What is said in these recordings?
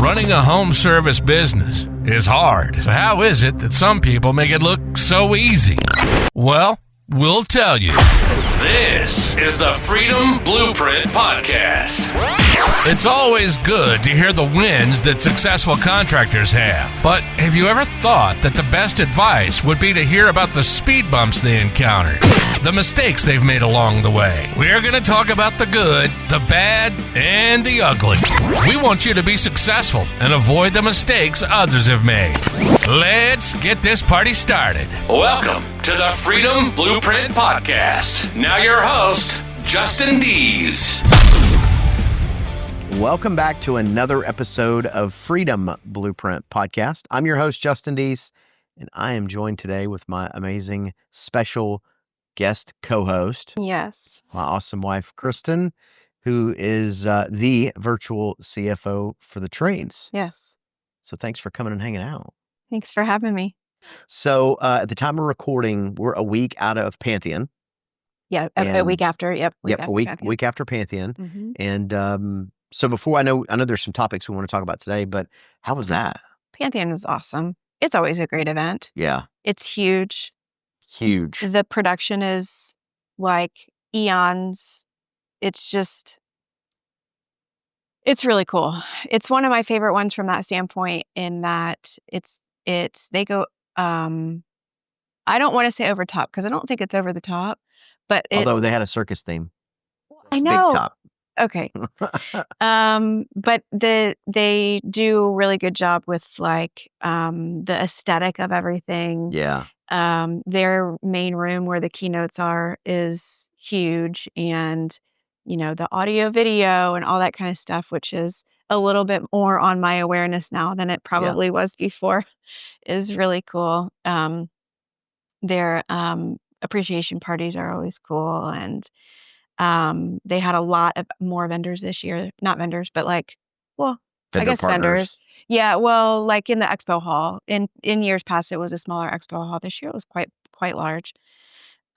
Running a home service business is hard. So how is it that some people make it look so easy? Well, we'll tell you. This is the Freedom Blueprint Podcast. It's always good to hear the wins that successful contractors have. But have you ever thought that the best advice would be to hear about the speed bumps they encountered, the mistakes they've made along the way? We're going to talk about the good, the bad, and the ugly. We want you to be successful and avoid the mistakes others have made. Let's get this party started. Welcome to the Freedom Blueprint Podcast. Now your host, Kristen Deese. Welcome back to another episode of Freedom Blueprint Podcast. I'm your host, Kristen Deese, and I am joined today with my amazing special guest co-host. Yes. My awesome wife, Kristen, who is the virtual CFO for the trades. Yes. So thanks for coming and hanging out. Thanks for having me. So at the time of recording, we're a week out of Pantheon. Yeah, a week after. Yep. A week after Pantheon. Mm-hmm. And so before I know there's some topics we want to talk about today, but how was that? Pantheon was awesome. It's always a great event. Yeah. It's huge. Huge. The production is like eons. It's really cool. It's one of my favorite ones from that standpoint in that they go, I don't want to say over top because I don't think it's over the top, but although they had a circus theme. I know. Big top. Okay. But they do a really good job with like the aesthetic of everything. Yeah. Their main room where the keynotes are is huge, and the audio video and all that kind of stuff, which is a little bit more on my awareness now than it probably was before, is really cool. Their appreciation parties are always cool, and they had a lot of more vendors this year. Not vendors, but vendors. Yeah, well, like in the expo hall. In years past, it was a smaller expo hall. This year, it was quite large.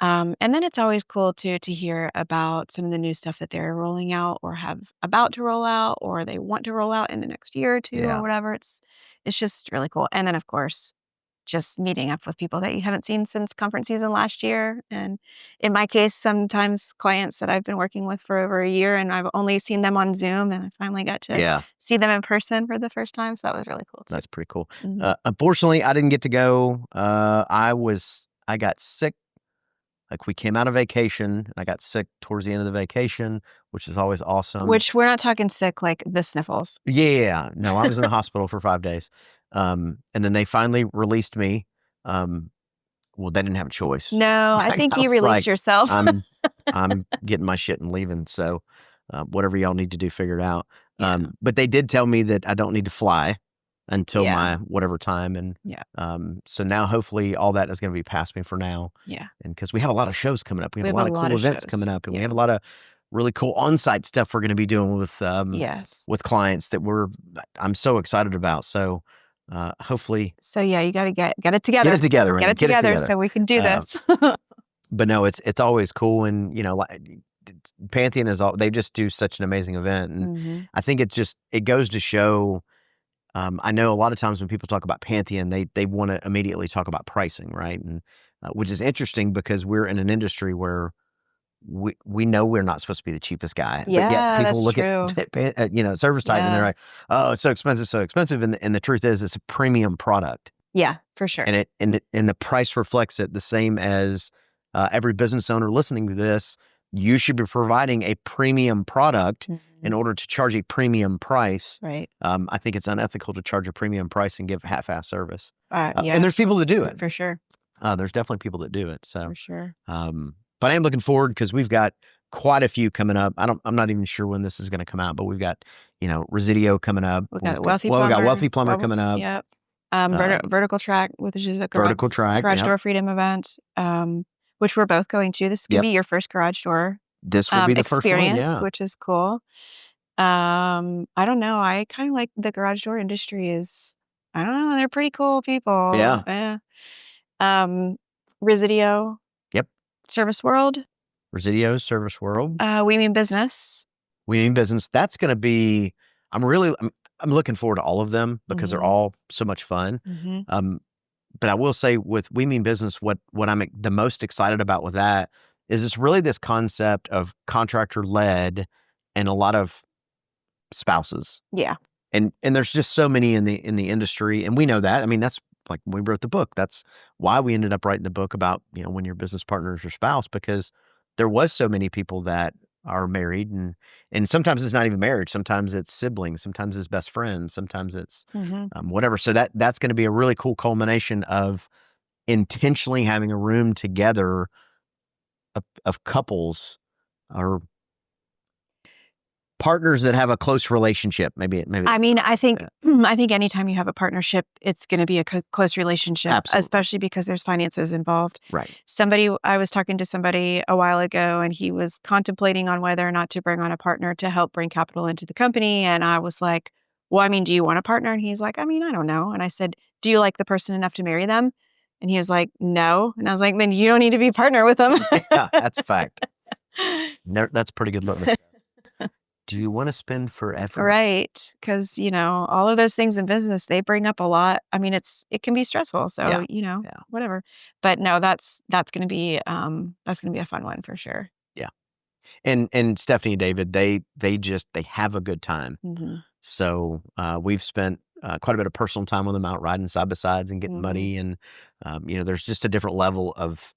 And then it's always cool to hear about some of the new stuff that they're rolling out or have about to roll out, or they want to roll out in the next year or two or whatever. It's just really cool. And then, of course, just meeting up with people that you haven't seen since conference season last year. And in my case, sometimes clients that I've been working with for over a year and I've only seen them on Zoom, and I finally got to see them in person for the first time. So that was really cool too. That's pretty cool. Mm-hmm. Unfortunately, I didn't get to go. I got sick. Like we came out of vacation and I got sick towards the end of the vacation, which is always awesome. Which we're not talking sick like the sniffles. Yeah. No, I was in the hospital for 5 days. And then they finally released me. Well, they didn't have a choice. No, I think you released yourself. I'm getting my shit and leaving. So whatever y'all need to do, figure it out. But they did tell me that I don't need to fly until my whatever time. And so now hopefully all that is going to be past me for now. Yeah. And because we have a lot of shows coming up. We have a lot of cool events coming up. And we have a lot of really cool on-site stuff we're going to be doing with clients that I'm so excited about. So hopefully. So you got to get it together. Get it together. Get it together so we can do this. But no, it's always cool. And, Pantheon they just do such an amazing event. And I think it goes to show, I know a lot of times when people talk about Pantheon, they want to immediately talk about pricing, right? And which is interesting because we're in an industry where we know we're not supposed to be the cheapest guy. Yeah, but yet people look true. at Service Titan and they're like, oh, it's so expensive. And the truth is it's a premium product. Yeah, for sure. And the price reflects it the same as every business owner listening to this. You should be providing a premium product in order to charge a premium price. Right. I think it's unethical to charge a premium price and give half-ass service. Yeah. And there's people that do it. For sure. There's definitely people that do it. So for sure. But I am looking forward because we've got quite a few coming up. I'm not even sure when this is going to come out, but we've got, Residio coming up. We got Wealthy Plumber. We got Wealthy Plumber coming up. Yep. Vertical Track, which is a garage door freedom event, which we're both going to. This is going to be your first garage door This will be the first one, which is cool. I don't know. I kind of like the garage door industry I don't know. They're pretty cool people. Yeah. Residio. Yep. Service World. Residio, Service World. We Mean Business. We Mean Business. That's going to be, I'm looking forward to all of them because they're all so much fun. But I will say with We Mean Business, what I'm the most excited about with that is it's really this concept of contractor led and a lot of spouses. Yeah. And there's just so many in the industry, and we know that. I mean, that's like when we wrote the book. That's why we ended up writing the book about, when your business partner is your spouse, because there was so many people that are married, and sometimes it's not even marriage. Sometimes it's siblings. Sometimes it's best friends. Sometimes it's whatever. So that's going to be a really cool culmination of intentionally having a room together of couples or partners that have a close relationship. Maybe. I mean, I think anytime you have a partnership, it's going to be a close relationship, Absolutely. Especially because there's finances involved. Right. I was talking to somebody a while ago, and he was contemplating on whether or not to bring on a partner to help bring capital into the company. And I was like, well, I mean, do you want a partner? And he's like, I mean, I don't know. And I said, do you like the person enough to marry them? And he was like, no. And I was like, then you don't need to be partner with them. Yeah, that's a fact. That's a pretty good look. Do you want to spend forever? Right. Because, all of those things in business, they bring up a lot. I mean, it can be stressful. So, whatever. But no, that's going to be a fun one for sure. Yeah. And Stephanie and David, they have a good time. So we've spent quite a bit of personal time with them out riding side by sides and getting muddy. And, there's just a different level of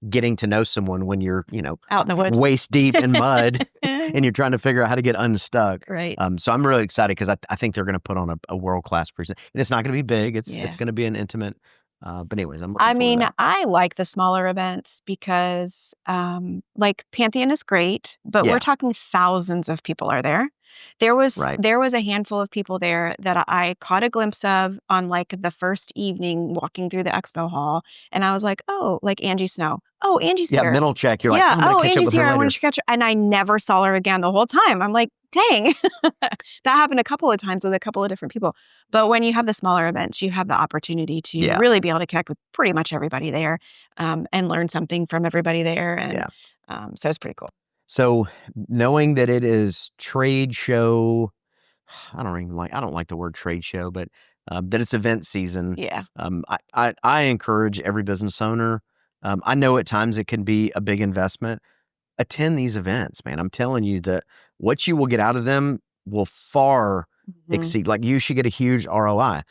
getting to know someone when you're, out in the woods, waist deep in mud and you're trying to figure out how to get unstuck. Right. So I'm really excited because I think they're going to put on a world-class presentation. And it's not going to be big. It's going to be an intimate, but anyways, I'm looking forward to that. I like the smaller events because like Pantheon is great, but we're talking thousands of people are there. There was a handful of people there that I caught a glimpse of on like the first evening walking through the expo hall. And I was like, oh, like Angie Snow. Oh, Angie's here. Yeah, mental check. You're like, I'm gonna catch Angie's up with her here. I want later. to catch her. And I never saw her again the whole time. I'm like, dang. That happened a couple of times with a couple of different people. But when you have the smaller events, you have the opportunity to really be able to connect with pretty much everybody there and learn something from everybody there. And so it's pretty cool. So knowing that it is trade show, I don't like the word trade show, but that it's event season. Yeah. I encourage every business owner. I know at times it can be a big investment. Attend these events, man. I'm telling you that what you will get out of them will far exceed. Like you should get a huge ROI.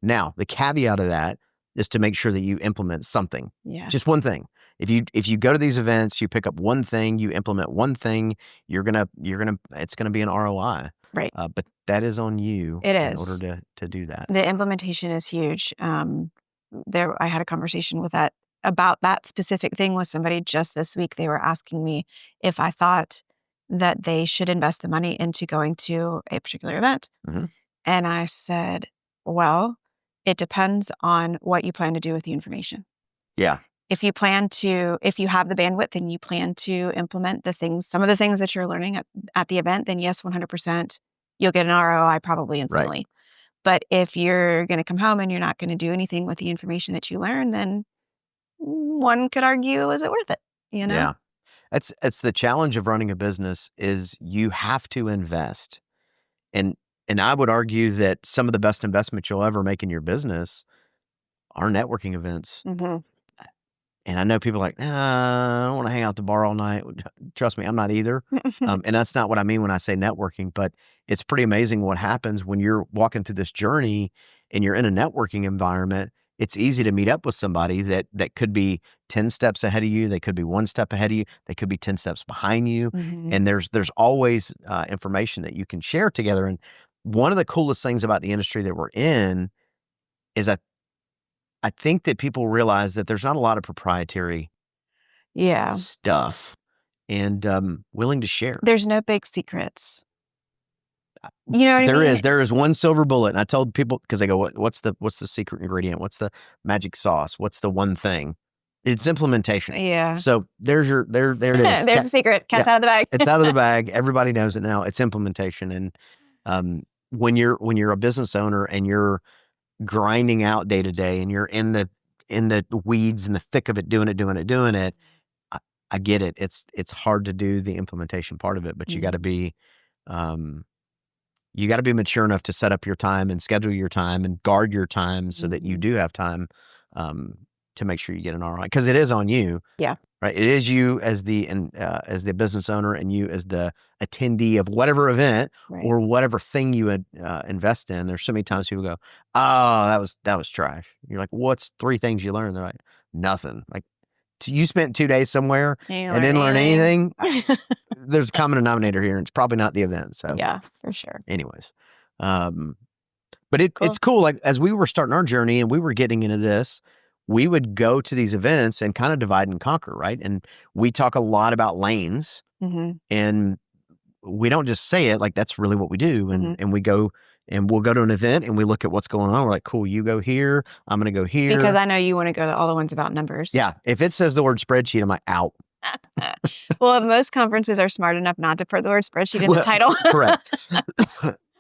Now, the caveat of that is to make sure that you implement something. Yeah. Just one thing. If you go to these events, you pick up one thing, you implement one thing, it's gonna be an ROI. Right. But that is on you. It in is. order to do that. The implementation is huge. I had a conversation about that specific thing with somebody just this week. They were asking me if I thought that they should invest the money into going to a particular event. And I said, well, it depends on what you plan to do with the information. Yeah. If you have the bandwidth and you plan to implement some of the things that you're learning at the event, then yes, 100%, you'll get an ROI probably instantly. Right. But if you're going to come home and you're not going to do anything with the information that you learn, then one could argue, is it worth it? Yeah. It's the challenge of running a business is you have to invest. And I would argue that some of the best investments you'll ever make in your business are networking events. And I know people are like, I don't want to hang out at the bar all night. Trust me, I'm not either. And that's not what I mean when I say networking, but it's pretty amazing what happens when you're walking through this journey and you're in a networking environment. It's easy to meet up with somebody that could be 10 steps ahead of you. They could be one step ahead of you. They could be 10 steps behind you. And there's always information that you can share together. And one of the coolest things about the industry that we're in is I think that people realize that there's not a lot of proprietary stuff and willing to share. There's no big secrets. You know what I mean? There is one silver bullet. And I told people, because they go, what's the secret ingredient? What's the magic sauce? What's the one thing? It's implementation. Yeah. So there it is. There's a secret. Cat's out of the bag. It's out of the bag. Everybody knows it now. It's implementation. And when you're a business owner and you're grinding out day to day and you're in the weeds in the thick of it, doing it. I get it. It's hard to do the implementation part of it, but you got to be, you got to be mature enough to set up your time and schedule your time and guard your time so that you do have time to make sure you get an ROI, because it is on you. Yeah. Right. It is you as the business owner and you as the attendee of whatever event or whatever thing you would invest in. There's so many times people go, "Oh, that was trash." You're like, "What's 3 things you learned?" They're like, "Nothing." Like, you spent 2 days somewhere and didn't learn anything. There's a common denominator here, and it's probably not the event. So yeah, for sure. anyways, but it's cool. Like, as we were starting our journey and we were getting into this, we would go to these events and kind of divide and conquer, right? And we talk a lot about lanes, and we don't just say it, like that's really what we do. And we go and we'll go to an event and we look at what's going on. We're like, cool, you go here, I'm going to go here. Because I know you want to go to all the ones about numbers. Yeah. If it says the word spreadsheet, I'm like, out. Well, most conferences are smart enough not to put the word spreadsheet in the title. Correct.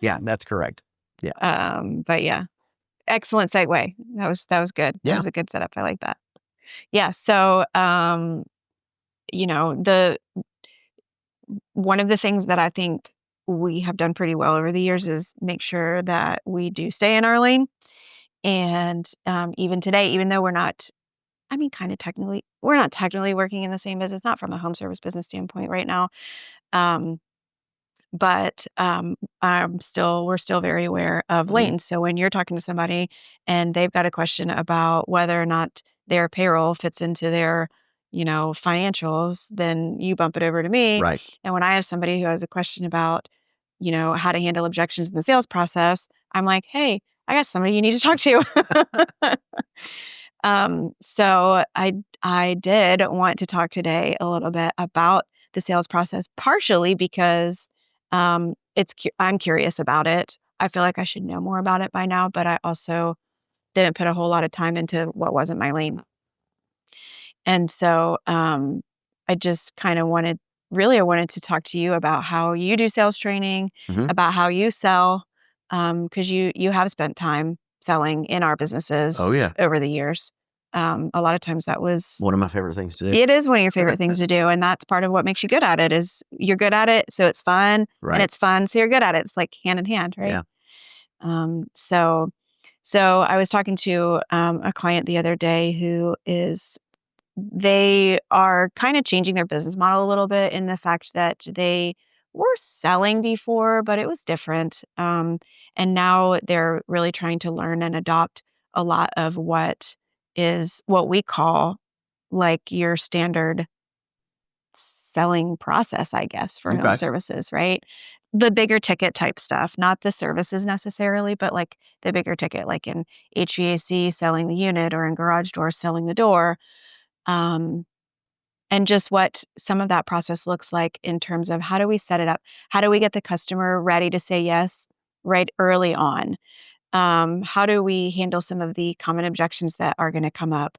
Yeah, that's correct. Yeah. But yeah. Excellent segue. That was good. Yeah. That was a good setup. I like that. Yeah. So, one of the things that I think we have done pretty well over the years is make sure that we do stay in our lane. And even today, even though we're not technically working in the same business, not from a home service business standpoint right now. But we're still very aware of lanes. So when you're talking to somebody and they've got a question about whether or not their payroll fits into their, financials, then you bump it over to me. Right. And when I have somebody who has a question about, how to handle objections in the sales process, I'm like, hey, I got somebody you need to talk to. So I did want to talk today a little bit about the sales process, partially because I'm curious about it. I feel like I should know more about it by now, but I also didn't put a whole lot of time into what wasn't my lane. And so I just kind of wanted to talk to you about how you do sales training, about how you sell, because you have spent time selling in our businesses over the years. A lot of times that was one of my favorite things to do. It is one of your favorite things to do. And that's part of what makes you good at it is you're good at it. So it's fun and it's fun. So you're good at it. It's like hand in hand, right? Yeah. So I was talking to a client the other day they are kind of changing their business model a little bit in the fact that they were selling before, but it was different. And now they're really trying to learn and adopt a lot of what we call like your standard selling process, I guess, for home services, right? The bigger ticket type stuff, not the services necessarily, but like the bigger ticket, like in HVAC selling the unit or in garage doors selling the door. And just what some of that process looks like in terms of how do we set it up? How do we get the customer ready to say yes right early on? How do we handle some of the common objections that are going to come up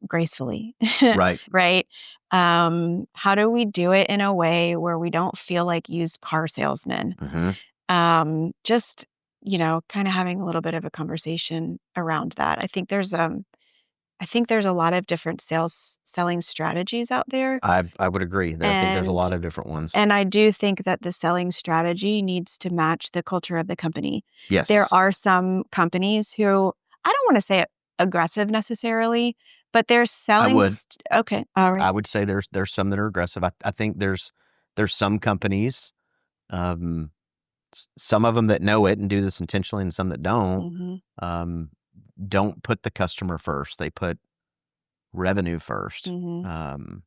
gracefully? Right. Right. How do we do it in a way where we don't feel like used car salesmen? Just, kind of having a little bit of a conversation around that. I think there's a lot of different selling strategies out there. I would agree. I think there's a lot of different ones. And I do think that the selling strategy needs to match the culture of the company. Yes. There are some companies who, I don't want to say aggressive necessarily, but they're selling. I would. Okay. All right. I would say there's some that are aggressive. I think there's some companies, some of them that know it and do this intentionally and some that don't. Don't put the customer first. They put revenue first. And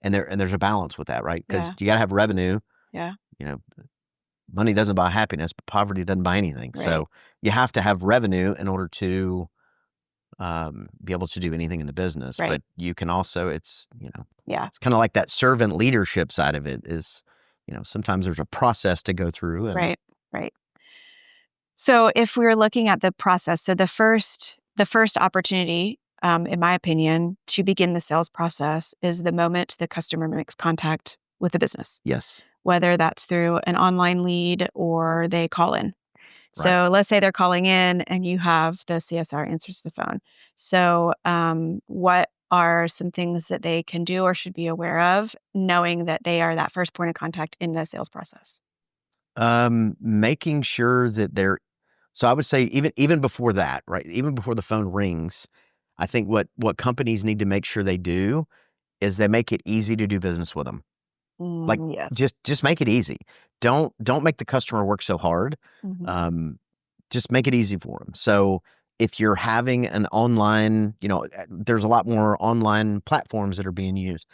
there's a balance with that, right? Because you got to have revenue. Yeah. Money doesn't buy happiness, but poverty doesn't buy anything. Right. So you have to have revenue in order to be able to do anything in the business. Right. But you can also, it's kind of like that servant leadership side of it is, sometimes there's a process to go through. And, Right. So if we're looking at the process, so the first opportunity, in my opinion, to begin the sales process is the moment the customer makes contact with the business. Yes. Whether that's through an online lead or they call in. Right. So let's say they're calling in and you have the CSR answers the phone. So what are some things that they can do or should be aware of, knowing that they are that first point of contact in the sales process? Making sure that they're, so I would say even before that, right? Even before the phone rings, I think what companies need to make sure they do is they make it easy to do business with them. Like Yes. just make it easy. Don't make the customer work so hard. Mhm. Just make it easy for them. So if you're having an online, there's a lot more online platforms that are being used.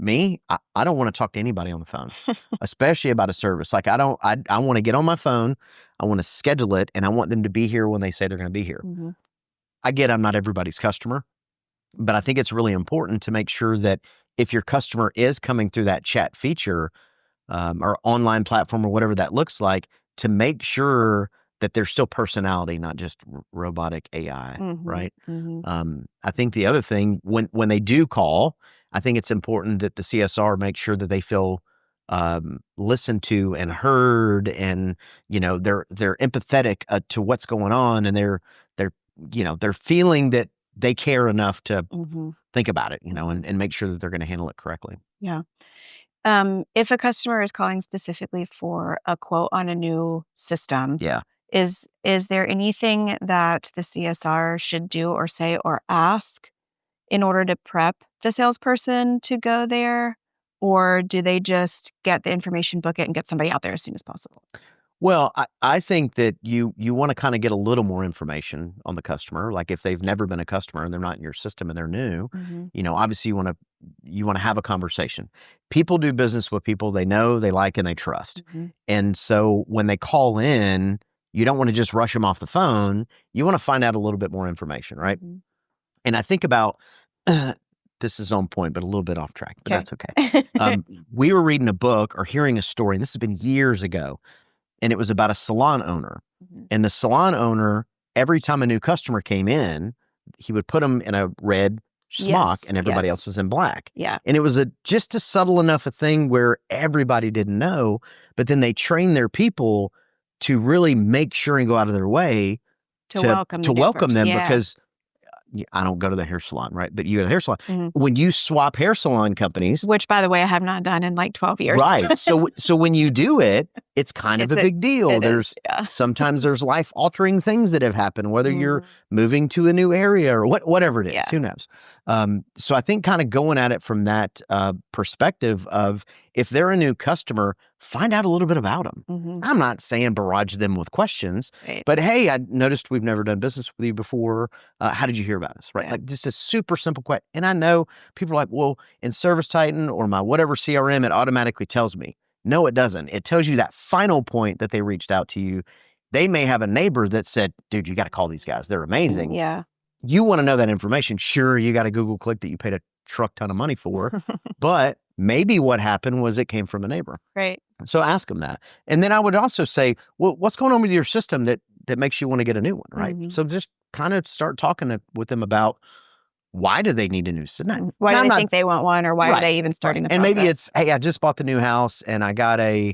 I don't want to talk to anybody on the phone, especially about a service. Like I want to get on my phone, I want to schedule it, and I want them to be here when they say they're going to be here. Mhm. I get I'm not everybody's customer, but I think it's really important to make sure that if your customer is coming through that chat feature, or online platform or whatever that looks like, to make sure that there's still personality, not just robotic AI, Mhm. right? Mhm. I think the other thing, when they do call, I think it's important that the CSR make sure that they feel listened to and heard, and they're empathetic to what's going on, and they're feeling that they care enough to Mhm. think about it, Mhm. and make sure that they're going to handle it correctly. Yeah. If a customer is calling specifically for a quote on a new system, Yeah. is there anything that the CSR should do or say or ask in order to prep the salesperson to go there? Or do they just get the information, book it, and get somebody out there as soon as possible? Well, I think that you want to kind of get a little more information on the customer. Like if they've never been a customer and they're not in your system and they're new, Mhm. obviously you want to have a conversation. People do business with people they know, they like, and they trust. Mhm. And so when they call in, you don't want to just rush them off the phone. You want to find out a little bit more information, right? Mhm. And I think about this is on point, but a little bit off track, but 'Kay. that's okay. We were reading a book or hearing a story, and this has been years ago, and it was about a salon owner. Mhm. And the salon owner, every time a new customer came in, he would put them in a red smock Yes, and everybody yes. else was in black. Yeah. And it was just a subtle enough a thing where everybody didn't know, but then they trained their people to really make sure and go out of their way To to welcome the to new welcome person. them, Yeah. because I don't go to the hair salon, right? But you go to the hair salon. Mhm. When you swap hair salon companies, Which, by the way, I have not done in like 12 years. right. So when you do it, it's kind of It's a big deal. it is, yeah. Sometimes there's life altering things that have happened, whether you're Mhm. moving to a new area or whatever it is, Yeah. who knows? So I think kind of going at it from that perspective of, if they're a new customer, find out a little bit about them. Mhm. I'm not saying barrage them with questions, Right. but hey, I noticed we've never done business with you before. How did you hear about us? Right? Yeah. Like just a super simple question. And I know people are like, well, in Service Titan or my whatever CRM, it automatically tells me. No, it doesn't. It tells you that final point that they reached out to you. They may have a neighbor that said, dude, you got to call these guys. They're amazing. Yeah. You want to know that information. Sure, you got a Google click that you paid a truck ton of money for, but maybe what happened was it came from a neighbor. Right. So ask them that. And then I would also say, well, what's going on with your system that makes you want to get a new one, right? Mhm. So just kind of start talking with them about, why do they need a new system? Why do I'm they not think they want one, or why are right, they even starting right. the And maybe process? it's, hey, I just bought the new house and I got a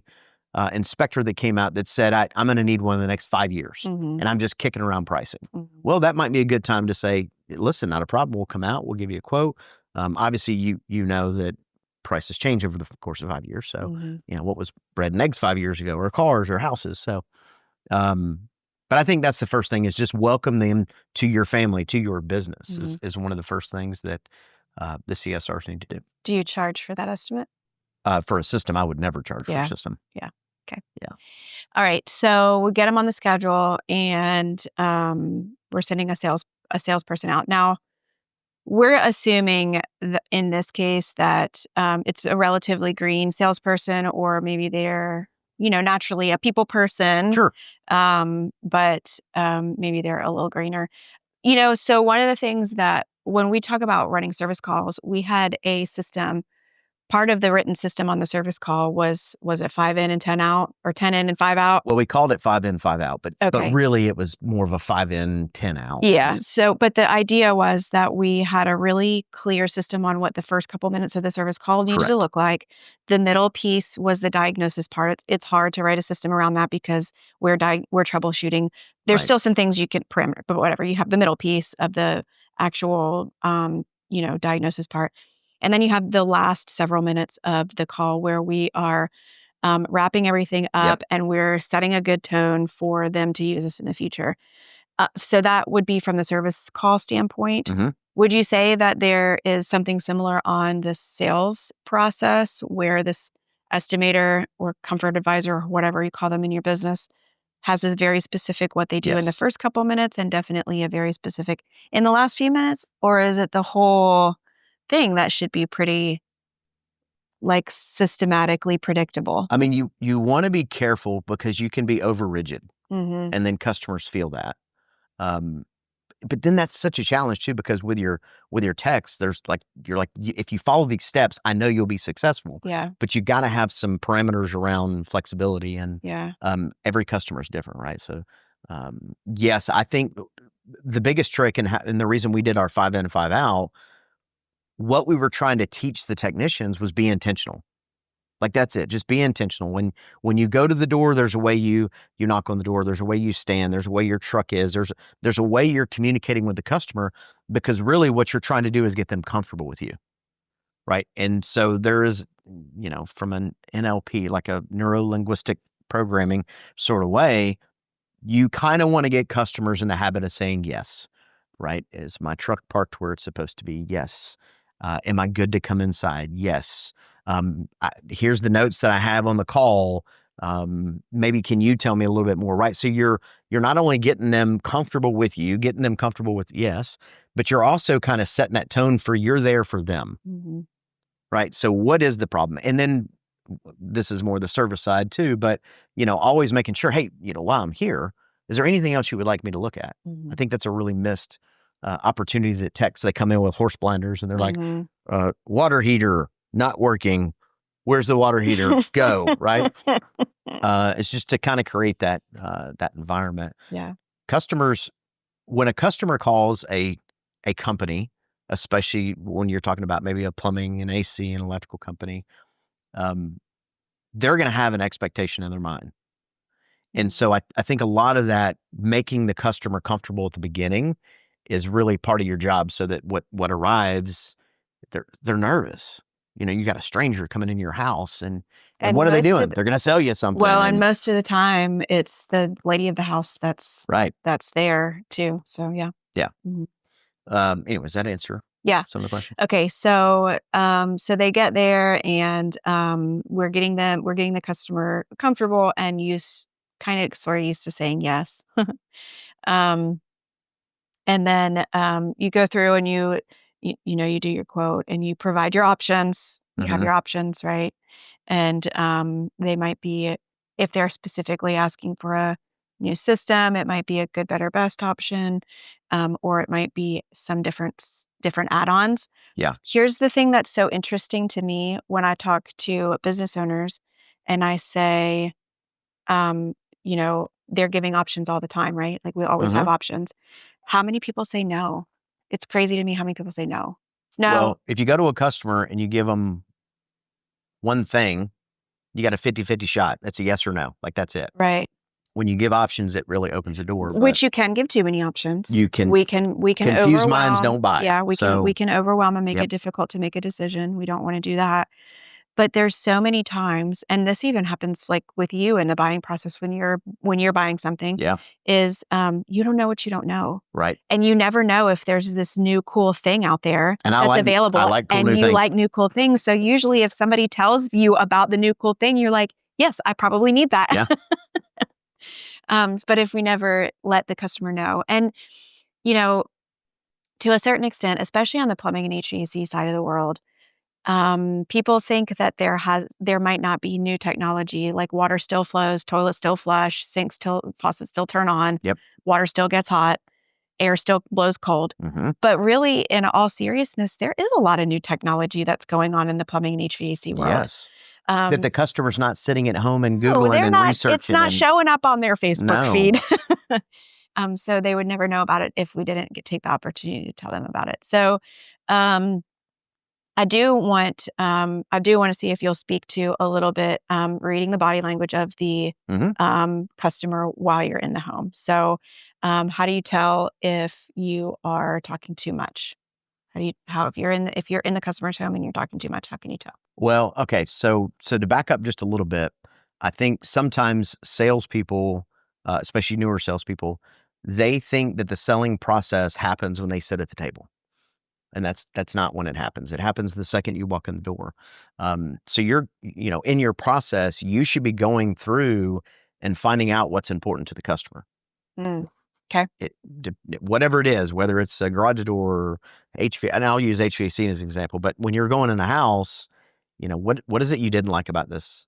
inspector that came out that said, I'm going to need one in the next 5 years. Mhm. And I'm just kicking around pricing. Mhm. Well, that might be a good time to say, listen, not a problem. We'll come out. We'll give you a quote. Obviously, you know that prices change over the course of 5 years. So, Mhm. what was bread and eggs 5 years ago, or cars or houses. So, but I think that's the first thing, is just welcome them to your family, to your business Mhm. is one of the first things that the CSRs need to do. Do you charge for that estimate? For a system, I would never charge for a Yeah. system. Yeah. Okay. Yeah. All right. So we get them on the schedule, and we're sending a salesperson out. Now, we're assuming in this case that it's a relatively green salesperson, or maybe they're, naturally a people person. Sure. But maybe they're a little greener. So one of the things that when we talk about running service calls, we had a system. Part of the written system on the service call was it 5 in and 10 out, or 10 in and 5 out? Well, we called it 5 in, 5 out, but Okay. really it was more of a 5 in, 10 out. Yeah. So, but the idea was that we had a really clear system on what the first couple minutes of the service call needed to Correct. look like. The middle piece was the diagnosis part. It's hard to write a system around that because we're troubleshooting. There's Right. still some things you can parameter, but whatever. You have the middle piece of the actual, diagnosis part. And then you have the last several minutes of the call where we are wrapping everything up, and we're setting a good tone for them to use this in the future. So that would be from the service call standpoint. Mm-hmm. Would you say that there is something similar on the sales process where this estimator or comfort advisor or whatever you call them in your business has this very specific what they do in the Yes. first couple minutes and definitely a very specific in the last few minutes? Or is it the whole thing that should be pretty like systematically predictable? I mean, you want to be careful because you can be over rigid, Mm-hmm. and then customers feel that. But then that's such a challenge too, because with your text, there's if you follow these steps, I know you'll be successful. Yeah. But you got to have some parameters around flexibility, and Yeah. every customer is different, right? So, yes, I think the biggest trick and the reason we did our 5 in, 5 out, what we were trying to teach the technicians was be intentional. Like, that's it. Just be intentional. When you go to the door, there's a way you knock on the door. There's a way you stand. There's a way your truck is. There's a way you're communicating with the customer, because really what you're trying to do is get them comfortable with you, right? And so there is, from an NLP, like a neuro-linguistic programming sort of way, you kind of want to get customers in the habit of saying yes, right? Is my truck parked where it's supposed to be? Yes. Am I good to come inside? Yes. Here's the notes that I have on the call. Maybe can you tell me a little bit more, right? So you're not only getting them comfortable with you, getting them comfortable with yes, but you're also kind of setting that tone for you're there for them, Mm-hmm. right? So what is the problem? And then this is more the service side too, but always making sure, hey, while I'm here, is there anything else you would like me to look at? Mm-hmm. I think that's a really missed opportunity that techs, they come in with horse blinders and they're like, water heater not working. Where's the water heater? Go, right? It's just to kind of create that environment. Yeah. Customers, when a customer calls a company, especially when you're talking about maybe a plumbing and AC and electrical company, they're going to have an expectation in their mind. And so I think a lot of that, making the customer comfortable at the beginning, is really part of your job, so that what arrives, they're nervous. You got a stranger coming into your house, and what are they doing? They're going to sell you something. Well, and most of the time, it's the lady of the house that's right. That's there too. So yeah. Yeah. Mm-hmm. Anyways, that answer Yeah. some of the questions. Okay, so so they get there, and we're getting the customer comfortable, and kind of sort of used to saying yes. And then you go through and you do your quote and you provide your options. You have your options, right? And they might be, if they're specifically asking for a new system, it might be a good, better, best option, or it might be some different add-ons. Yeah. Here's the thing that's so interesting to me when I talk to business owners, and I say, they're giving options all the time, right? Like, we always have options. How many people say no? It's crazy to me how many people say no. No. Well, if you go to a customer and you give them one thing, you got a 50-50 shot. That's a yes or no. Like, that's it. Right. When you give options, it really opens the door. Which you can give too many options. We can overwhelm. confuse minds don't buy. Yeah, we can overwhelm and make it difficult to make a decision. We don't want to do that. But there's so many times, and this even happens like with you in the buying process when you're buying something. Yeah. Is you don't know what you don't know. Right. And you never know if there's this new cool thing out there that's available. I like cool new things. You like new cool things. So usually if somebody tells you about the new cool thing, you're like, yes, I probably need that. Yeah. But if we never let the customer know, and to a certain extent, especially on the plumbing and HVAC side of the world, people think that there might not be new technology, like water still flows, toilet still flush, faucets still turn on, water still gets hot, air still blows cold. But really, in all seriousness, there is a lot of new technology that's going on in the plumbing and HVAC world. Yes. That the customer's not sitting at home and Googling and researching. It's not showing up on their Facebook feed. So they would never know about it if we didn't take the opportunity to tell them about it. So I do want to see if you'll speak to a little bit reading the body language of the customer while you're in the home. So how do you tell if you are talking too much? If you're in the customer's home and you're talking too much, how can you tell? Well, okay. So to back up just a little bit, I think sometimes salespeople, especially newer salespeople, they think that the selling process happens when they sit at the table. And that's not when it happens. It happens the second you walk in the door. So you're, in your process, you should be going through and finding out what's important to the customer. Okay. Whatever it is, whether it's a garage door or HVAC, and I'll use HVAC as an example, but when you're going in a house, what is it you didn't like about this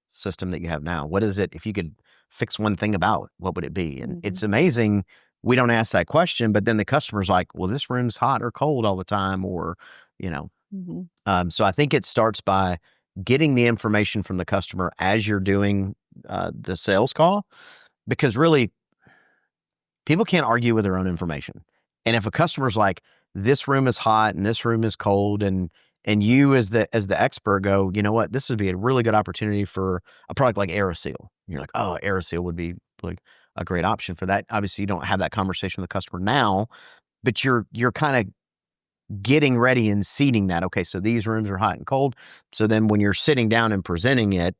system that you have now? What is it, if you could fix one thing about it, what would it be? And it's amazing. We don't ask that question, but then the customer's like, well, this room's hot or cold all the time, or, so I think it starts by getting the information from the customer as you're doing the sales call, because really people can't argue with their own information. And if a customer's like, this room is hot and this room is cold, and you as the expert go, you know what, this would be a really good opportunity for a product like AeroSeal. You're like, oh, AeroSeal would be like a great option for that. Obviously, you don't have that conversation with the customer now, but you're kind of getting ready and seeding that. Okay, so these rooms are hot and cold. So then when you're sitting down and presenting it,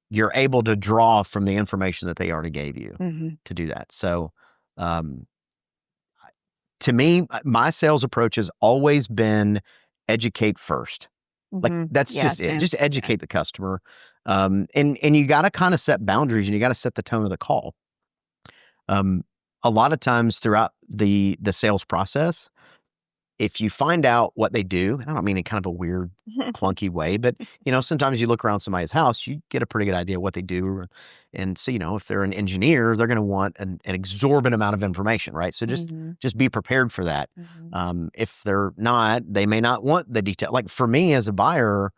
you're able to draw from the information that they already gave you to do that. So to me, my sales approach has always been educate first. Like that's just it. Just educate the customer. And you got to kind of set boundaries, and you got to set the tone of the call. A lot of times throughout the sales process, if you find out what they do, and I don't mean in kind of a weird, clunky way, but sometimes you look around somebody's house, you get a pretty good idea of what they do. And so, if they're an engineer, they're going to want an exorbitant amount of information, right? So just be prepared for that. If they're not, they may not want the detail. Like for me as a buyer,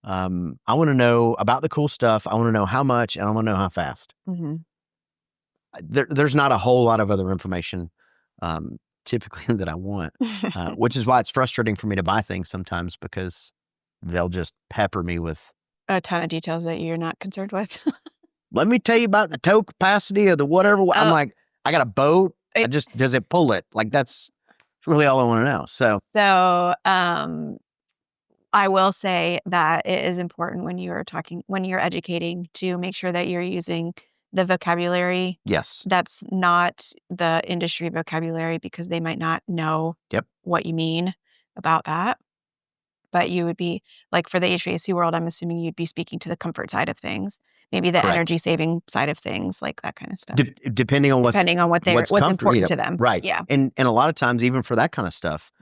I want to know about the cool stuff. I want to know how much, and I want to know how fast. There's not a whole lot of other information typically that I want, which is why it's frustrating for me to buy things sometimes, because they'll just pepper me with a ton of details that you're not concerned with. Let me tell you about the tow capacity of the whatever. I'm like, I got a boat. Does it pull it? Like that's really all I want to know. So I will say that it is important when you're educating, to make sure that you're using the vocabulary. Yes. That's not the industry vocabulary, because they might not know what you mean about that. But you would be, like for the HVAC world, I'm assuming you'd be speaking to the comfort side of things, maybe the energy saving side of things, like that kind of stuff. Depending on what's important to them. Right. Yeah. And a lot of times, even for that kind of stuff,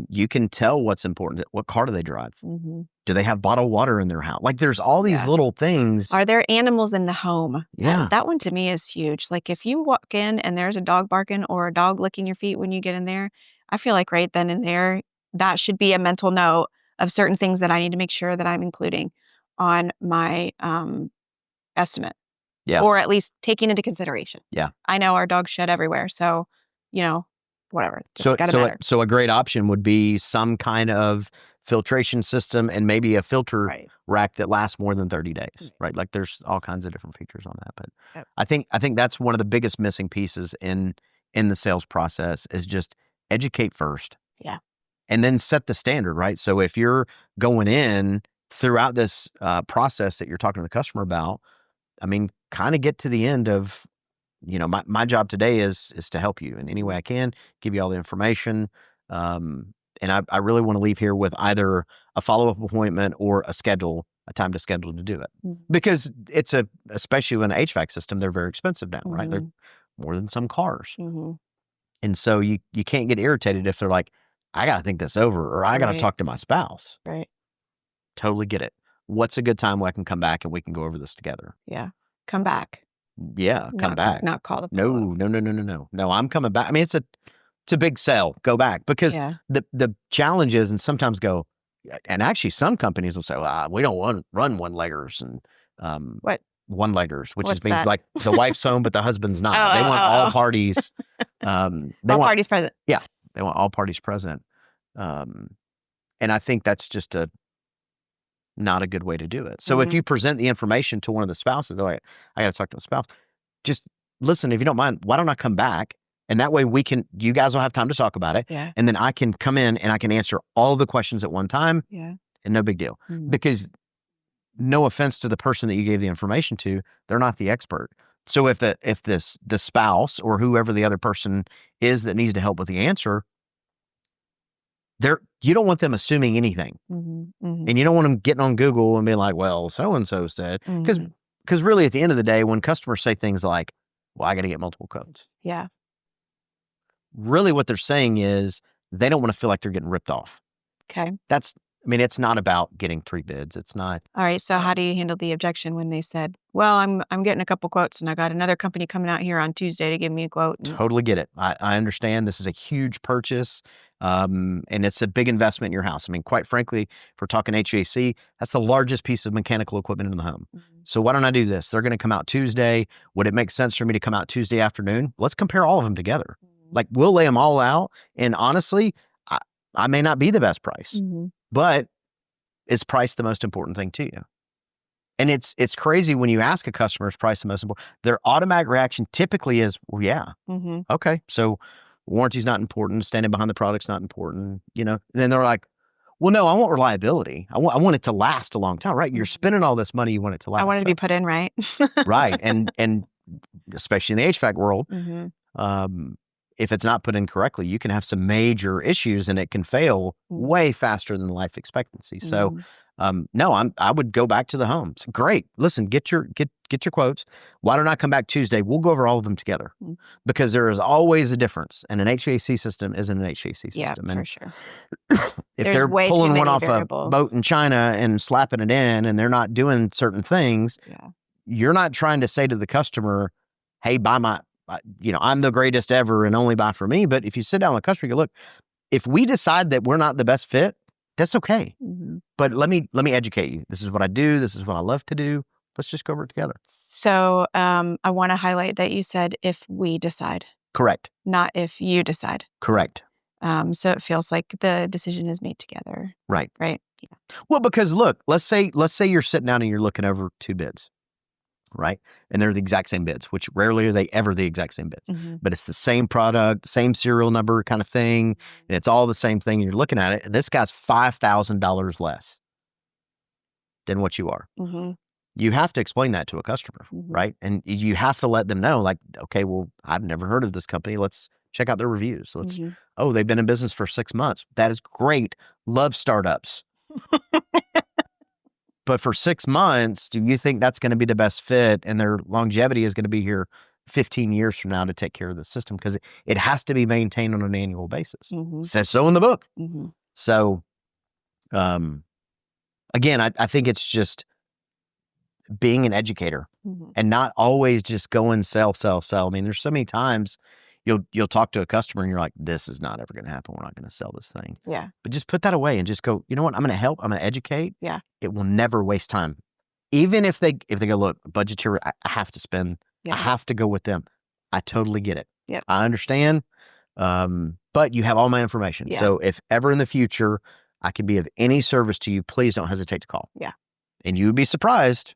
you can tell what's important. What car do they drive? Do they have bottled water in their house? Like there's all these little things. Are there animals in the home? Yeah. That one to me is huge. Like if you walk in and there's a dog barking or a dog licking your feet when you get in there, I feel like right then and there, that should be a mental note of certain things that I need to make sure that I'm including on my estimate. Yeah. Or at least taking into consideration. Yeah. I know our dogs shed everywhere, so, whatever. So a great option would be some kind of filtration system, and maybe a filter rack that lasts more than 30 days, right? Like there's all kinds of different features on that. But I think that's one of the biggest missing pieces in the sales process, is just educate first. Yeah. And then set the standard, right? So if you're going in throughout this process that you're talking to the customer about, I mean, kind of get to the end of, my job today is to help you in any way I can, give you all the information. And I really want to leave here with either a follow-up appointment or a time to schedule to do it. Because especially in an HVAC system, they're very expensive now, right? They're more than some cars. And so you can't get irritated if they're like, I got to think this over, or I got to talk to my spouse. Right. Totally get it. What's a good time where I can come back and we can go over this together? Yeah. Come back. Yeah. Come back. Not call the No. No, I'm coming back. I mean, it's a big sell. Go back, because the challenge is, and sometimes and actually some companies will say, well, we don't want run one-leggers and, what? One-leggers, which What's means that? like the wife's home, but the husband's not. They want all parties. Parties present. Yeah. They want all parties present. And I think that's just not a good way to do it. So if you present the information to one of the spouses, they're like, I got to talk to the spouse. Just listen, if you don't mind, why don't I come back? And that way you guys will have time to talk about it. Yeah. And then I can come in and I can answer all the questions at one time. Yeah. And no big deal. Because no offense to the person that you gave the information to, they're not the expert. So if the spouse or whoever the other person is that needs to help with the answer, you don't want them assuming anything. And you don't want them getting on Google and being like, well, so-and-so said. Because really at the end of the day, when customers say things like, well, I got to get multiple quotes. Yeah. Really what they're saying is they don't want to feel like they're getting ripped off. Okay. It's not about getting 3 bids. It's not. All right. So how do you handle the objection when they said, well, I'm getting a couple quotes and I got another company coming out here on Tuesday to give me a quote? Totally get it. I understand this is a huge purchase and it's a big investment in your house. I mean, quite frankly, if we're talking HVAC, that's the largest piece of mechanical equipment in the home. So why don't I do this? They're going to come out Tuesday. Would it make sense for me to come out Tuesday afternoon? Let's compare all of them together. Like we'll lay them all out. And honestly, I may not be the best price, but is price the most important thing to you? And it's crazy when you ask a customer, is price the most important? Their automatic reaction typically is, well, yeah. Okay. So warranty's not important. Standing behind the product's not important. And then they're like, well, no, I want reliability. I want it to last a long time, right? You're spending all this money. You want it to last. I want it to be put in, right? Right. And especially in the HVAC world, if it's not put in correctly, you can have some major issues and it can fail way faster than life expectancy. So, no, I would go back to the home. It's great. Listen, get your quotes. Why don't I come back Tuesday? We'll go over all of them together because there is always a difference. And an HVAC system isn't an HVAC system. Yeah, and for sure. If they're pulling one off a boat in China and slapping it in and they're not doing certain things, you're not trying to say to the customer, hey, buy my, I'm the greatest ever and only buy for me. But if you sit down with the customer, you go, look, if we decide that we're not the best fit, that's okay. But let me educate you. This is what I do. This is what I love to do. Let's just go over it together. So I want to highlight that you said if we decide. Correct. Not if you decide. Correct. So it feels like the decision is made together. Right. Right. Yeah. Well, because look, let's say you're sitting down and you're looking over 2 bids. Right. And they're the exact same bids, which rarely are they ever the exact same bids, but it's the same product, same serial number kind of thing. And it's all the same thing. You're looking at it. And this guy's $5,000 less than what you are. You have to explain that to a customer, right? And you have to let them know, like, okay, well, I've never heard of this company. Let's check out their reviews. Oh, they've been in business for 6 months. That is great. Love startups. But for 6 months, do you think that's going to be the best fit and their longevity is going to be here 15 years from now to take care of the system? Because it has to be maintained on an annual basis. It says so in the book. So, again, I think it's just being an educator and not always just go and sell. I mean, there's so many times you'll talk to a customer and you're like, this is not ever going to happen. We're not going to sell this thing. Yeah. But just put that away and just go, you know what? I'm going to help. I'm going to educate. Yeah. It will never waste time. Even if they go, look, budgetary, I have to spend. I have to go with them. I totally get it. Yep. I understand. But you have all my information. Yeah. So if ever in the future I can be of any service to you, please don't hesitate to call. Yeah. And you would be surprised.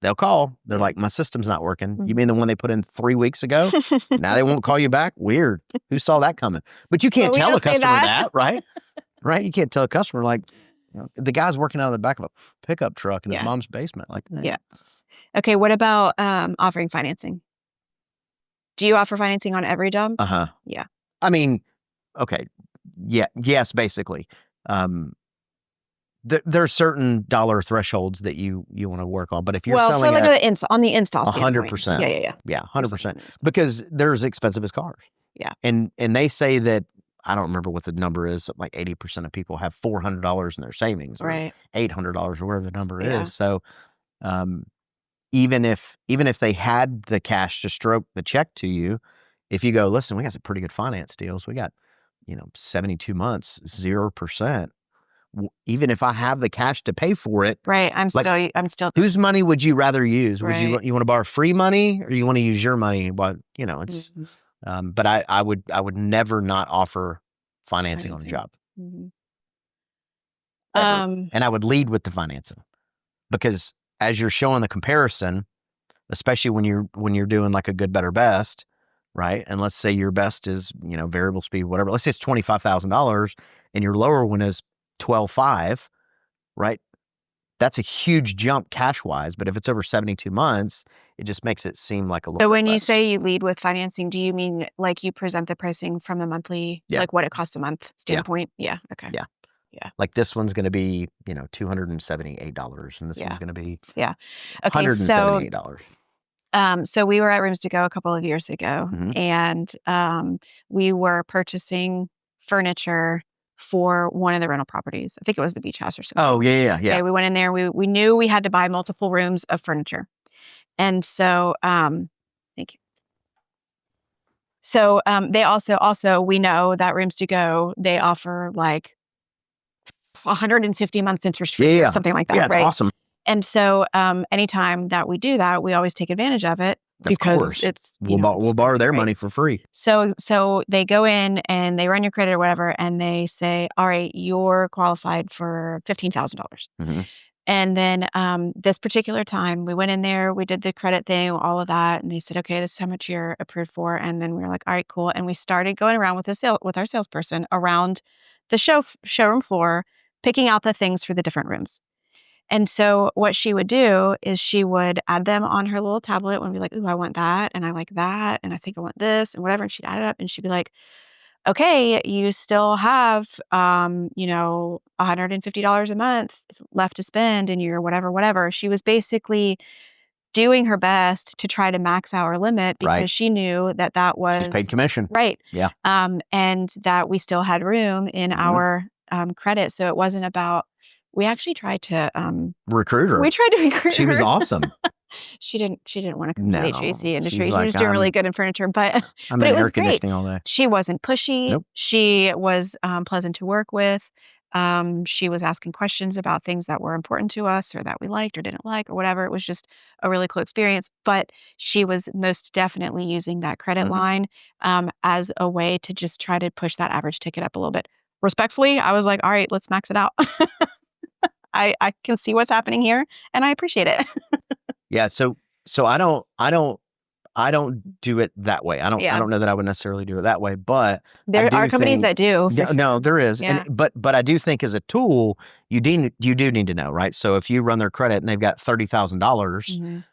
They'll call. They're like, my system's not working. You mean the one they put in 3 weeks ago? Now they won't call you back? Weird. Who saw that coming? But you can't tell a customer that, right? Right? You can't tell a customer, like, the guy's working out of the back of a pickup truck in his mom's basement. Like, hey. Yeah. Okay. What about offering financing? Do you offer financing on every job? Yeah. I mean, okay. Yeah. Yes, basically. There's certain dollar thresholds that you want to work on, but if you're selling for like on the install standpoint. 100%. Yeah, 100%. Because they're as expensive as cars. Yeah. And they say that, I don't remember what the number is, like 80% of people have $400 in their savings, or right, $800 or whatever the number is. So even if they had the cash to stroke the check to you, if you go, listen, we got some pretty good finance deals. We got 72 months, 0%. Even if I have the cash to pay for it, right? I'm still. Whose money would you rather use? Right. Would you want to borrow free money, or you want to use your money? But it's. But I would never not offer financing on a job. And I would lead with the financing, because as you're showing the comparison, especially when you're doing like a good, better, best, right? And let's say your best is variable speed, whatever. Let's say it's $25,000, and your lower one is 12.5, right? that's a huge jump cash-wise, but if it's over 72 months, it just makes it seem like a little So bit when you less. say you lead with financing, do you mean like you present the pricing from a monthly, Yeah. like what it costs a month standpoint? Yeah. Okay. Yeah. Yeah. Like this one's going to be, $278, and this Yeah. one's going to be Yeah. Okay. $178. So we were at Rooms to Go a couple of years ago, Mhm. and we were purchasing furniture for one of the rental properties. I think it was the beach house or something. Oh, yeah. Okay, we went in there. We knew we had to buy multiple rooms of furniture, and so thank you. So they also we know that Rooms to Go, they offer like 150 months interest free or something like that. Yeah, it's right? awesome. And so anytime that we do that, we always take advantage of it because Of course. it's We'll borrow their right? money for free. So they go in and they run your credit or whatever, and they say, all right, you're qualified for $15,000. Mhm. And then this particular time, we went in there, we did the credit thing, all of that, and they said, okay, this is how much you're approved for. And then we were like, all right, cool. And we started going around with our salesperson around the showroom floor, picking out the things for the different rooms. And so what she would do is she would add them on her little tablet and be like, ooh, I want that, and I like that, and I think I want this, and whatever. And she'd add it up, and she'd be like, okay, you still have, $150 a month left to spend in your whatever. She was basically doing her best to try to max our limit because Right. she knew that was She's paid commission. right. Yeah. And that we still had room in Mhm. our credit. So it wasn't about, we actually tried to Recruit her. we tried to recruit She was her. awesome. She didn't want to come to the HVAC industry. She's She like, was doing really good in furniture, but I'm but in it air was great. conditioning all day. She wasn't pushy. Nope. She was pleasant to work with. She was asking questions about things that were important to us or that we liked or didn't like or whatever. It was just a really cool experience. But she was most definitely using that credit Mhm. line as a way to just try to push that average ticket up a little bit. Respectfully, I was like, all right, let's max it out. I can see what's happening here, and I appreciate it. Yeah. So I don't do it that way. I don't know that I would necessarily do it that way, but There are companies that do. No, there is. Yeah. But I do think as a tool, you do need to know, right? So if you run their credit and they've got $30,000, Mhm.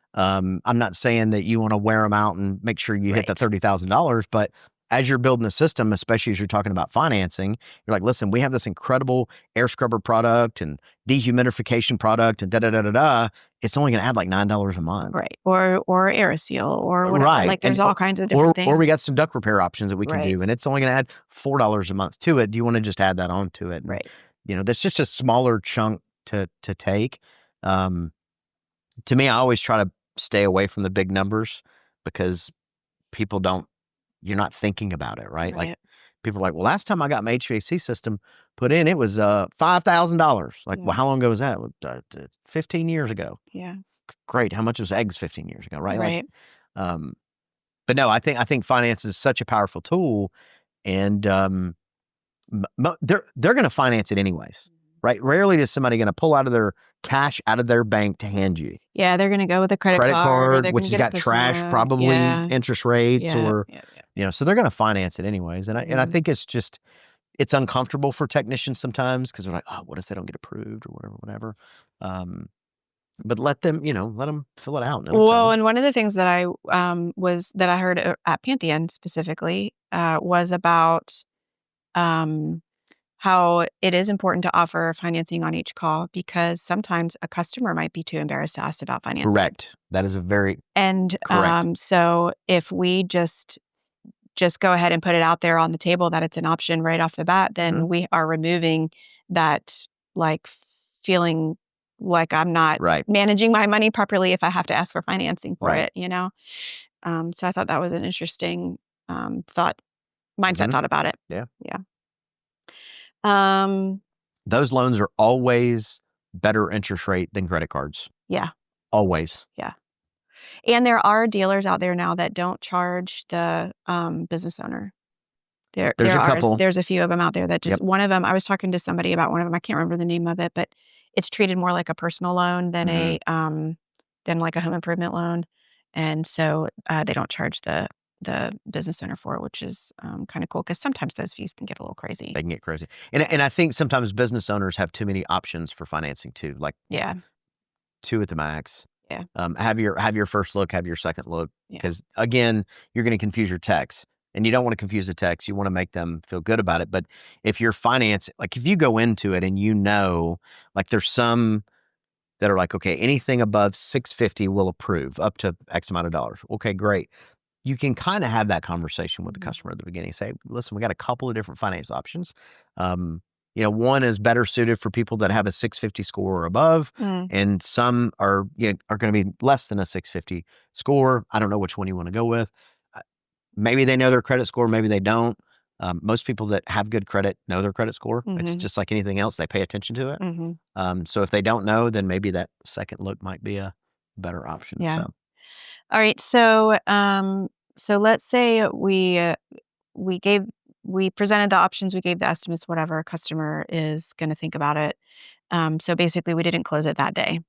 I'm not saying that you want to wear them out and make sure you hit the Right. $30,000, but as you're building a system, especially as you're talking about financing, you're like, listen, we have this incredible air scrubber product and dehumidification product and da-da-da-da-da. It's only going to add like $9 a month. Right. Or AeroSeal or whatever. Right. Like there's And- all kinds of different things. Or we got some duct repair options that we can Right. do, and it's only going to add $4 a month to it. Do you want to just add that on to it? And, Right. that's just a smaller chunk to take. To me, I always try to stay away from the big numbers because you're not thinking about it, right? Like people are like, well, last time I got my HVAC system put in, it was $5,000. Like, well, how long ago was that? 15 years ago. Yeah. Great. How much was eggs 15 years ago, right? Right. Like, but no, I think finance is such a powerful tool, and they're going to finance it anyways, right? Rarely is somebody going to pull out of their cash out of their bank to hand you. Yeah, they're going to go with a credit card, card, they're which gonna has get got a trash, personal- probably yeah. interest rates, Yeah. or Yeah. so they're going to finance it anyways. And I Mhm. think it's uncomfortable for technicians sometimes because they're like, oh, what if they don't get approved or whatever. But let them fill it out. And it'll tell Well, them. and one of the things that I heard at Pantheon specifically was about how it is important to offer financing on each call because sometimes a customer might be too embarrassed to ask about financing. Correct. That is a very And correct. so if we just go ahead and put it out there on the table that it's an option right off the bat, then Mhm. we are removing that like feeling like I'm not Right. managing my money properly if I have to ask for financing for Right. it. So I thought that was an interesting mindset Mhm. thought about it. Yeah. Yeah. Those loans are always better interest rate than credit cards. Yeah. Always. And there are dealers out there now that don't charge the business owner. There's a couple. There's a few of them out there that just, Yep. one of them, I was talking to somebody about one of them, I can't remember the name of it, but it's treated more like a personal loan than than like a home improvement loan. And so they don't charge the business owner for it, which is kind of cool because sometimes those fees can get a little crazy. They can get crazy. And I think sometimes business owners have too many options for financing too. Like Yeah. 2 at the max. Yeah. Have your first look, have your second look, Yeah. because again, you're going to confuse your techs, and you don't want to confuse the techs. You want to make them feel good about it. But if you're like if you go into it and like there's some that are like, okay, anything above $650 we'll approve up to X amount of dollars. Okay, great. You can kind of have that conversation with the customer at the beginning. Say, listen, we got a couple of different finance options. One is better suited for people that have a 650 score or above, and some are going to be less than a 650 score. I don't know which one you want to go with. Maybe they know their credit score, maybe they don't. Most people that have good credit know their credit score. It's just like anything else; they pay attention to it. So if they don't know, then maybe that second look might be a better option. Yeah. So. All right. So let's say we presented the options, we gave the estimates, whatever. Customer is going to think about it. So basically, we didn't close it that day.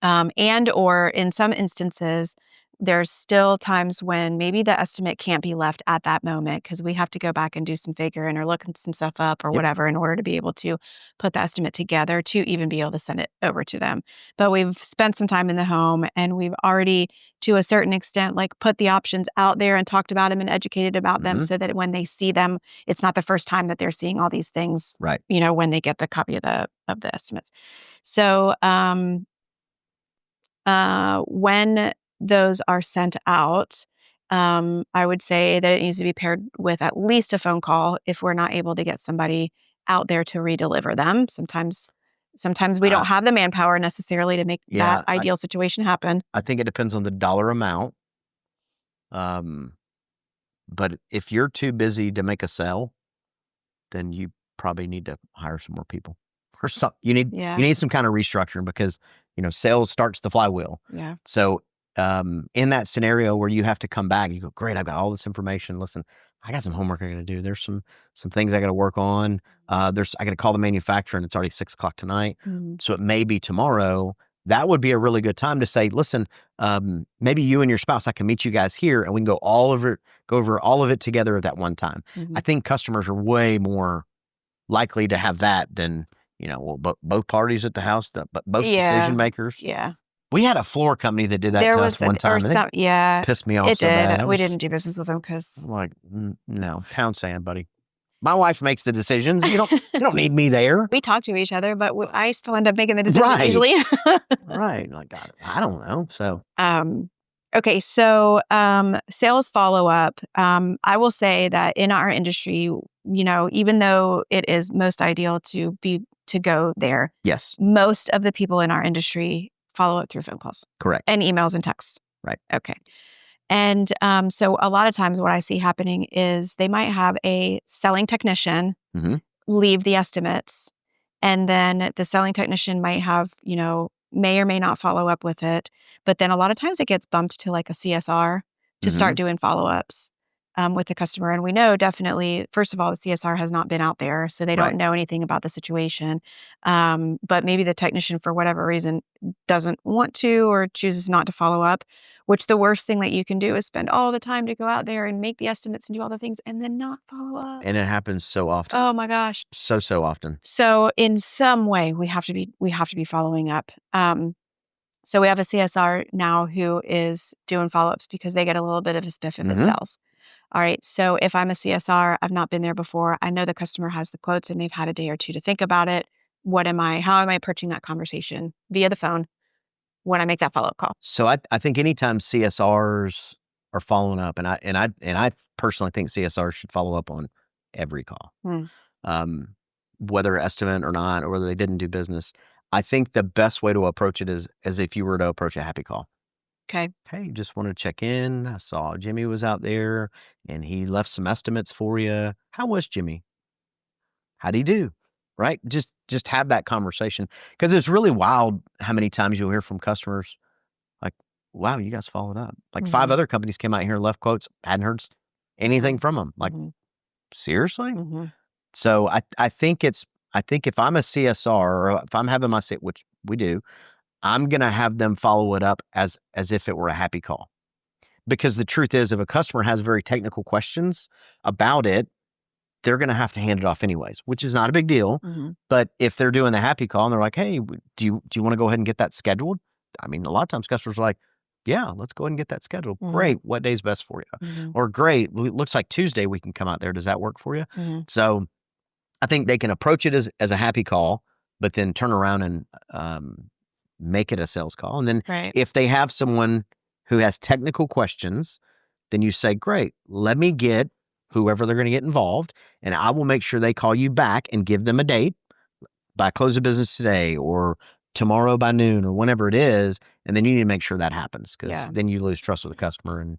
And or in some instances, there's still times when maybe the estimate can't be left at that moment because we have to go back and do some figuring or looking some stuff up or whatever in order to be able to put the estimate together to even be able to send it over to them. But we've spent some time in the home and we've already, to a certain extent, like put the options out there and talked about them and educated about them so that when they see them, it's not the first time that they're seeing all these things, right? When they get the copy of the estimates. So when those are sent out, I would say that it needs to be paired with at least a phone call if we're not able to get somebody out there to redeliver them. Sometimes we don't have the manpower necessarily to make that ideal situation happen. I think it depends on the dollar amount. But if you're too busy to make a sale, then you probably need to hire some more people or something. You need some kind of restructuring because, sales starts the flywheel. Yeah. So, in that scenario where you have to come back, you go, great, I've got all this information. Listen, I got some homework I got to do. There's some things I got to work on. I got to call the manufacturer and it's already 6:00 tonight. So it may be tomorrow. That would be a really good time to say, listen, maybe you and your spouse, I can meet you guys here and we can go over all of it together at that one time. I think customers are way more likely to have that than, both parties at the house, but both decision makers. Yeah. We had a floor company that did that to us one time. It pissed me off so bad. We didn't do business with them because like, no, pound sand, buddy. My wife makes the decisions. You don't need me there. We talk to each other, but I still end up making the decisions usually. Right. Like, I don't know. So. Okay. So, sales follow-up. I will say that in our industry, even though it is most ideal to go there. Yes. Most of the people in our industry follow up through phone calls. Correct. And emails and texts. Right. Okay. And so a lot of times what I see happening is they might have a selling technician leave the estimates, and then the selling technician might have, may or may not follow up with it. But then a lot of times it gets bumped to like a CSR to start doing follow-ups with the customer. And we know definitely, first of all, the CSR has not been out there, so they don't know anything about the situation. But maybe the technician, for whatever reason, doesn't want to or chooses not to follow up, which the worst thing that you can do is spend all the time to go out there and make the estimates and do all the things and then not follow up. And it happens so often. Oh my gosh. So often. So in some way we have to be following up. So we have a CSR now who is doing follow-ups because they get a little bit of a spiff if it sells. All right. So if I'm a CSR, I've not been there before. I know the customer has the quotes and they've had a day or two to think about it. How am I approaching that conversation via the phone when I make that follow-up call? So I think anytime CSRs are following up, and I personally think CSRs should follow up on every call, whether estimate or not, or whether they didn't do business. I think the best way to approach it is as if you were to approach a happy call. Okay. Hey, just wanted to check in. I saw Jimmy was out there and he left some estimates for you. How was Jimmy? How'd he do? Right? Just have that conversation. Because it's really wild how many times you'll hear from customers like, wow, you guys followed up. Like 5 other companies came out here and left quotes. Hadn't heard anything from them. Like, seriously? So I think if I'm a CSR or if I'm having my, which we do, I'm going to have them follow it up as if it were a happy call. Because the truth is, if a customer has very technical questions about it, they're going to have to hand it off anyways, which is not a big deal. But if they're doing the happy call and they're like, hey, do you want to go ahead and get that scheduled? I mean, a lot of times customers are like, yeah, let's go ahead and get that scheduled. Great. What day's best for you? Or great. It looks like Tuesday we can come out there. Does that work for you? So I think they can approach it as a happy call, but then turn around and make it a sales call. And then if they have someone who has technical questions, then you say, great, let me get whoever they're going to get involved, and I will make sure they call you back and give them a date by close of business today or tomorrow by noon or whenever it is. And then you need to make sure that happens, because then you lose trust with the customer and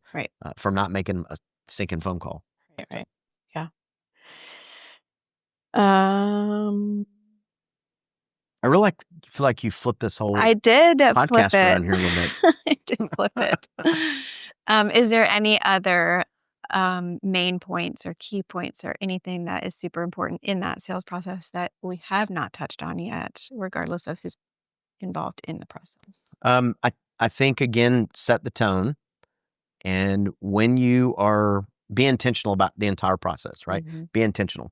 from not making a stinking phone call. Right. Yeah. I really feel like you flipped this whole I did podcast flip it. around here a little bit. I did flip it. Is there any other main points or key points or anything that is super important in that sales process that we have not touched on yet, regardless of who's involved in the process? I think, again, set the tone. And when you are, be intentional about the entire process, right? Be intentional.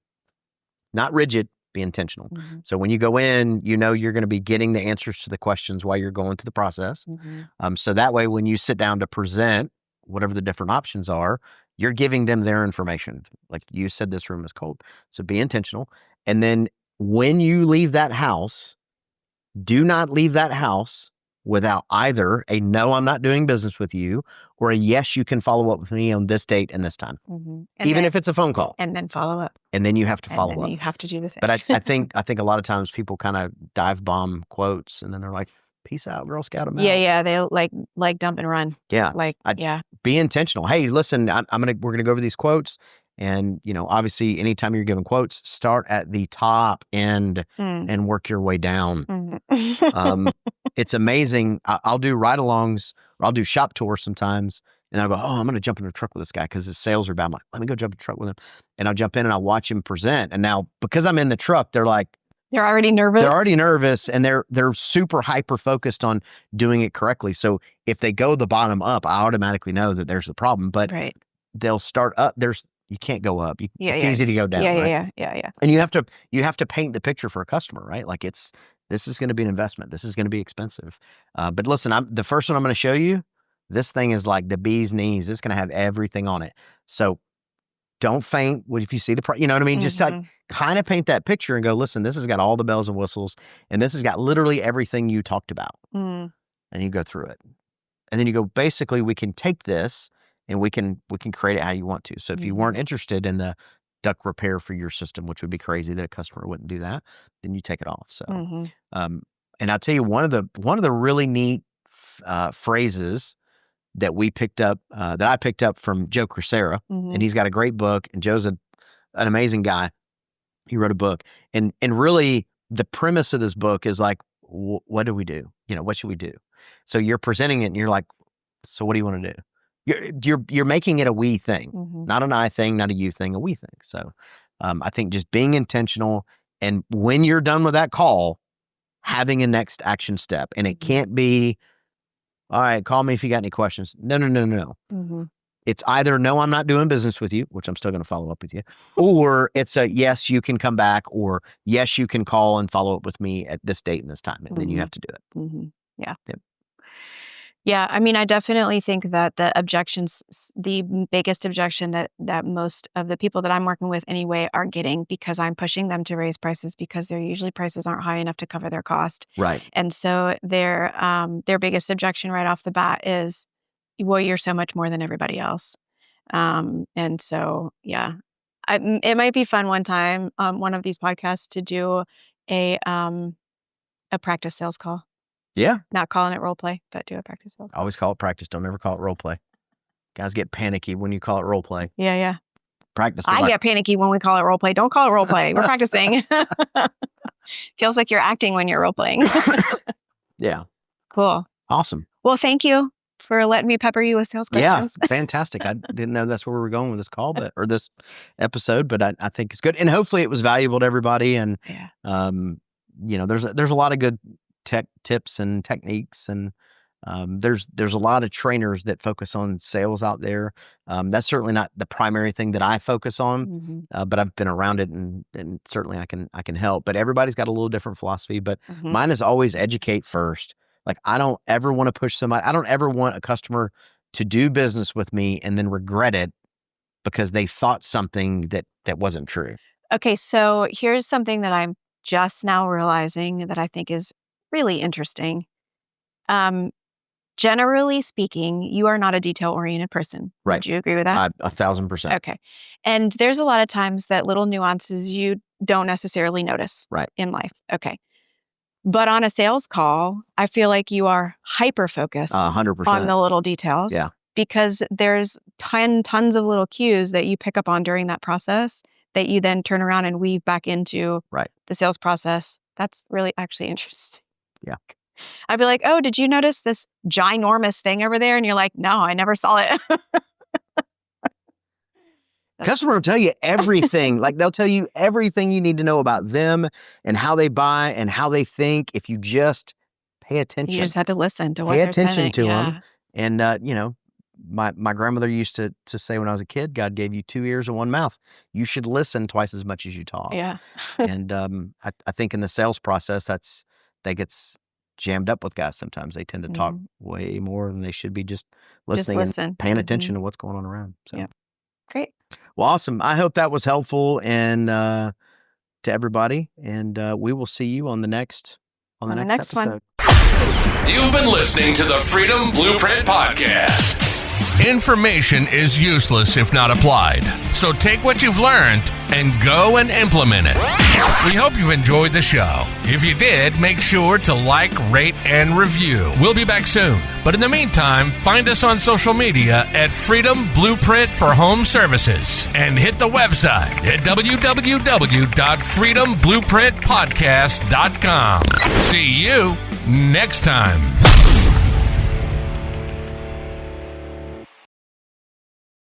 Not rigid, be intentional. So when you go in, you know you're going to be getting the answers to the questions while you're going through the process. So that way, when you sit down to present whatever the different options are, you're giving them their information. Like you said, this room is cold. So be intentional. And then when you leave that house, do not leave that house without either a no, I'm not doing business with you, or a yes, you can follow up with me on this date and this time. Even if it's a phone call. And then follow up. And then you have to follow up. You have to do the thing. But I think a lot of times people kind of dive bomb quotes, and then they're like, peace out, Girl Scout them out. Yeah. They like dump and run. Yeah. Be intentional. Hey, listen, we're gonna go over these quotes. And, obviously, anytime you're giving quotes, start at the top end and work your way down. It's amazing. I'll do ride-alongs, or I'll do shop tours sometimes, and I'll go, oh, I'm going to jump in a truck with this guy because his sales are bad. I'm like, let me go jump in a truck with him. And I'll jump in and I'll watch him present. And now, because I'm in the truck, they're like, they're already nervous. And they're super hyper-focused on doing it correctly. So if they go the bottom up, I automatically know that there's the problem. But they'll start up. You can't go up. It's easy to go down. Yeah. And you have to paint the picture for a customer, right? Like this is going to be an investment. This is going to be expensive. But listen, the first one I'm going to show you, this thing is like the bee's knees. It's going to have everything on it. So don't faint if you see the price. You know what I mean? Just kind of paint that picture and go, listen, this has got all the bells and whistles, and this has got literally everything you talked about. And you go through it. And then you go, basically, we can take this and we can create it how you want to. So if you weren't interested in the duct repair for your system, which would be crazy that a customer wouldn't do that, then you take it off. So, and I'll tell you, one of the really neat phrases that we picked up, that I picked up from Joe Crisera, and he's got a great book, and Joe's an amazing guy. He wrote a book, and really the premise of this book is like, what do we do? What should we do? So you're presenting it, and you're like, so what do you want to do? You're making it a we thing, not an I thing, not a you thing, a we thing. So I think just being intentional, and when you're done with that call, having a next action step. And it can't be, all right, call me if you got any questions. No. It's either, no, I'm not doing business with you, which I'm still going to follow up with you, or it's a, yes, you can come back, or yes, you can call and follow up with me at this date and this time. And then you have to do it. Yeah. Yep. Yeah, I mean, I definitely think that the biggest objection that most of the people that I'm working with anyway are getting, because I'm pushing them to raise prices, because their prices aren't high enough to cover their cost. Right. And so their biggest objection right off the bat is, well, you're so much more than everybody else. And so, yeah, it might be fun one time on one of these podcasts to do a practice sales call. Yeah. Not calling it role play, but do a practice sales call. Always call it practice. Don't ever call it role play. Guys get panicky when you call it role play. Yeah. Practice. I get panicky when we call it role play. Don't call it role play. We're practicing. Feels like you're acting when you're role playing. Yeah. Cool. Awesome. Well, thank you for letting me pepper you with sales questions. Yeah, fantastic. I didn't know that's where we were going with this call, or this episode, but I think it's good. And hopefully it was valuable to everybody. And, there's a lot of good tech tips and techniques and There's a lot of trainers that focus on sales out there. That's certainly not the primary thing that I focus on, but I've been around it, and certainly I can help. But everybody's got a little different philosophy. But mine is always educate first. Like, I don't ever want to push somebody. I don't ever want a customer to do business with me and then regret it because they thought something that wasn't true. Okay, so here's something that I'm just now realizing that I think is really interesting. Generally speaking, you are not a detail-oriented person. Right. Would you agree with that? 1,000%. Okay. And there's a lot of times that little nuances you don't necessarily notice in life. Okay. But on a sales call, I feel like you are hyper-focused 100%. on the little details. Yeah. Because there's tons of little cues that you pick up on during that process that you then turn around and weave back into the sales process. That's really actually interesting. Yeah. I'd be like, oh, did you notice this ginormous thing over there? And you're like, no, I never saw it. Customer will tell you everything. Like, they'll tell you everything you need to know about them and how they buy and how they think if you just pay attention. You just had to listen to what they're saying. Pay attention to them. And, my grandmother used to say when I was a kid, God gave you 2 ears and 1 mouth. You should listen twice as much as you talk. Yeah. And I think in the sales process, that gets jammed up with guys sometimes. They tend to talk way more than they should be just listening and paying attention to what's going on around. So. Yeah. Great. Well, awesome. I hope that was helpful and to everybody. And we will see you on the next episode. One. You've been listening to the Freedom Blueprint Podcast. Information is useless if not applied. So take what you've learned and go and implement it. We hope you've enjoyed the show. If you did, make sure to like, rate, and review. We'll be back soon. But in the meantime, find us on social media at Freedom Blueprint for Home Services and hit the website at www.freedomblueprintpodcast.com. See you next time.